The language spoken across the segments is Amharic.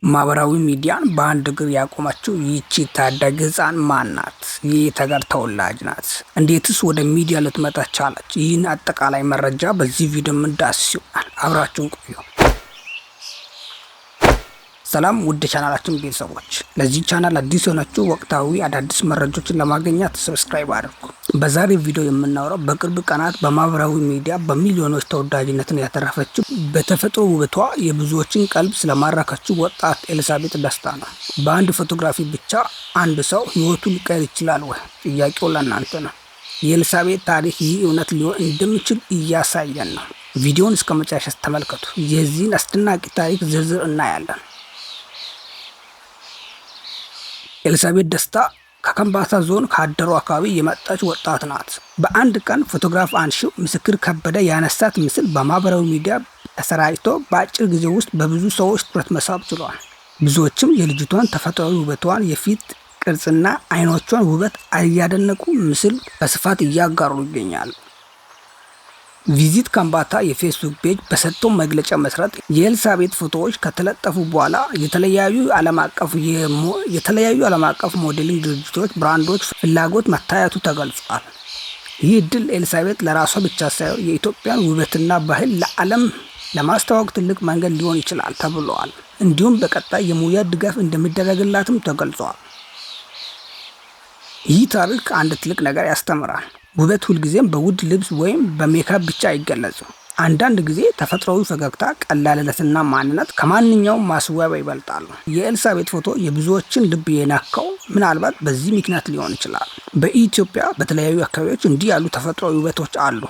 ማህበራዊ ሚዲያን በአንድ እግር ያቆመችው ይህች ታዳጊ ህፃን ማን ናት? የየት ሀገር ተወላጅ ናት? እንዴትስ ወደ ሚዲያ ልትመጣ ቻለች? ይህን አጠቃላይ መረጃ በዚህ ቪዲዮ የምንዳስስ ይሆናል። አብራችሁን ቆዩ። ሰላም ውድ ቻናላችን ቤተሰቦች፣ ለዚህ ቻናል አዲስ የሆናችሁ ወቅታዊ አዳዲስ መረጃዎችን ለማግኘት ሰብስክራይብ አድርጉ። በዛሬው ቪዲዮ የምናወራው በቅርብ ቀናት በማህበራዊ ሚዲያ በሚሊዮኖች ተወዳጅነትን ያተረፈችው በተፈጥሮ ውበቷ የብዙዎችን ቀልብ ስለማረከችው ወጣት ኤልሳቤጥ ደስታ ነው። በአንድ ፎቶግራፊ ብቻ አንድ ሰው ህይወቱ ሊቀየር ይችላል ወይ? ጥያቄው ለእናንተ ነው። የኤልሳቤጥ ታሪክ ይህ እውነት ሊሆን እንደሚችል እያሳየን ነው። ቪዲዮውን እስከ መጨረሻ ተመልከቱ። የዚህን አስደናቂ ታሪክ ዝርዝር እናያለን። ኤልሳቤጥ ደስታ ከከምባታ ዞን ከአደሮ አካባቢ የመጣች ወጣት ናት። በአንድ ቀን ፎቶግራፍ አንሺው ምስክር ከበደ ያነሳት ምስል በማህበራዊ ሚዲያ ተሰራጭቶ በአጭር ጊዜ ውስጥ በብዙ ሰዎች ትኩረት መሳብ ችሏል። ብዙዎችም የልጅቷን ተፈጥሯዊ ውበቷን፣ የፊት ቅርጽና አይኖቿን ውበት እያደነቁ ምስል በስፋት እያጋሩ ይገኛሉ። ቪዚት ከምባታ የፌስቡክ ፔጅ በሰጠው መግለጫ መሰረት የኤልሳቤጥ ፎቶዎች ከተለጠፉ በኋላ የተለያዩ ዓለም አቀፍ ሞዴሊንግ ድርጅቶች ብራንዶች ፍላጎት መታየቱ ተገልጿል። ይህ እድል ኤልሳቤጥ ለራሷ ብቻ ሳይሆን የኢትዮጵያን ውበትና ባህል ለዓለም ለማስተዋወቅ ትልቅ መንገድ ሊሆን ይችላል ተብሏል። እንዲሁም በቀጣይ የሙያ ድጋፍ እንደሚደረግላትም ተገልጿል። ይህ ታሪክ አንድ ትልቅ ነገር ያስተምራል። ውበት ሁልጊዜም በውድ ልብስ ወይም በሜካፕ ብቻ አይገለጽም። አንዳንድ ጊዜ ተፈጥሯዊ ፈገግታ፣ ቀላልነትና ማንነት ከማንኛውም ማስዋቢያ ይበልጣሉ። የኤልሳቤጥ ፎቶ የብዙዎችን ልብ የነካው ምናልባት በዚህ ምክንያት ሊሆን ይችላል። በኢትዮጵያ በተለያዩ አካባቢዎች እንዲህ ያሉ ተፈጥሯዊ ውበቶች አሉ።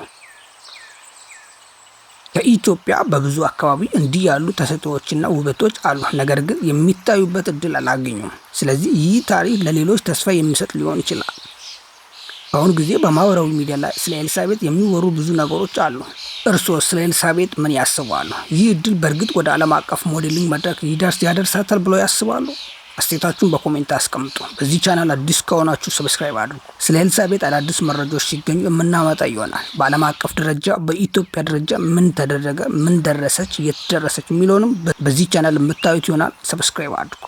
ከኢትዮጵያ በብዙ አካባቢ እንዲህ ያሉ ተሰጥኦዎችና ውበቶች አሉ፣ ነገር ግን የሚታዩበት እድል አላገኙም። ስለዚህ ይህ ታሪክ ለሌሎች ተስፋ የሚሰጥ ሊሆን ይችላል። በአሁኑ ጊዜ በማህበራዊ ሚዲያ ላይ ስለ ኤልሳቤጥ የሚወሩ ብዙ ነገሮች አሉ። እርስዎ ስለ ኤልሳቤጥ ምን ያስባሉ? ይህ እድል በእርግጥ ወደ ዓለም አቀፍ ሞዴሊንግ መድረክ ያደርሳታል ብለው ያስባሉ? አስተያየታችሁን በኮሜንት አስቀምጡ። በዚህ ቻናል አዲስ ከሆናችሁ ሰብስክራይብ አድርጉ። ስለ ኤልሳቤጥ አዳዲስ መረጃዎች ሲገኙ የምናመጣ ይሆናል። በዓለም አቀፍ ደረጃ፣ በኢትዮጵያ ደረጃ ምን ተደረገ፣ ምን ደረሰች፣ የት ደረሰች የሚለውንም በዚህ ቻናል የምታዩት ይሆናል። ሰብስክራይብ አድርጉ።